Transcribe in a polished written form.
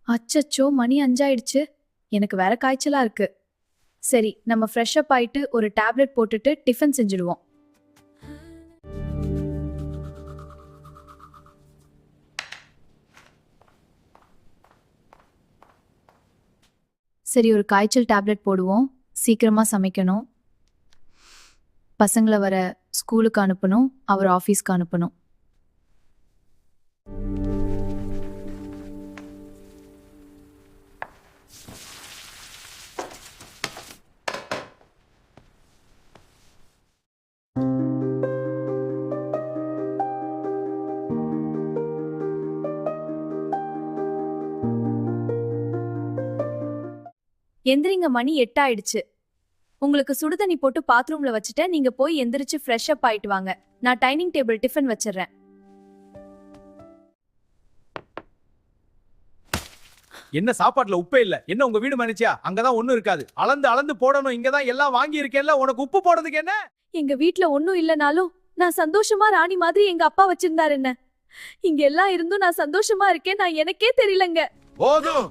அச்சச்சோ, மணி 5 ஆயிடுச்சு. எனக்கு வேற காய்ச்சலா இருக்கு. சரி, நம்ம ஃப்ரெஷ் அப் ஆயிட்டு ஒரு டேப்லெட் போட்டுட்டு டிஃபன் செஞ்சுடுவோம். சரி, ஒரு காய்ச்சல் டேப்லெட் போடுவோம். சீக்கிரமா சமைக்கணும். பசங்களை வர ஸ்கூலுக்கு அனுப்பணும், அவர் ஆஃபீஸ்க்கு அனுப்பணும். எந்திரிங்க, மணி 8 ஆயிடுச்சு. உங்களுக்கு சுடுதண்ணி போட்டு பாத்ரூம்ல வச்சுட்டேன். நீங்க போய் எந்திரிச்சு ஃப்ரெஷ் அப் ஆயிட்டு வாங்க. நான் டைனிங் டேபிள் டிஃபன் வச்சிடுறேன். என்ன சாப்பாட்டுல உப்பே இல்ல? என்ன உங்க வீடு மனுச்சியா? அங்கதான் ஒண்ணும் இருக்காது. அளந்து அளந்து போடணும். இங்கதான் எல்லாம் வாங்கி இருக்கேன்ல, உனக்கு உப்பு போடுறதுக்கு என்ன? எங்க வீட்ல ஒண்ணும் இல்லனாலும் நான் சந்தோஷமா ராணி மாதிரி எங்க அப்பா வச்சிருந்தாரு என்ன. இங்க எல்லாம் இருந்தும் நான் சந்தோஷமா இருக்கேன். நான் எனக்கே தெரியலங்க. போதும்.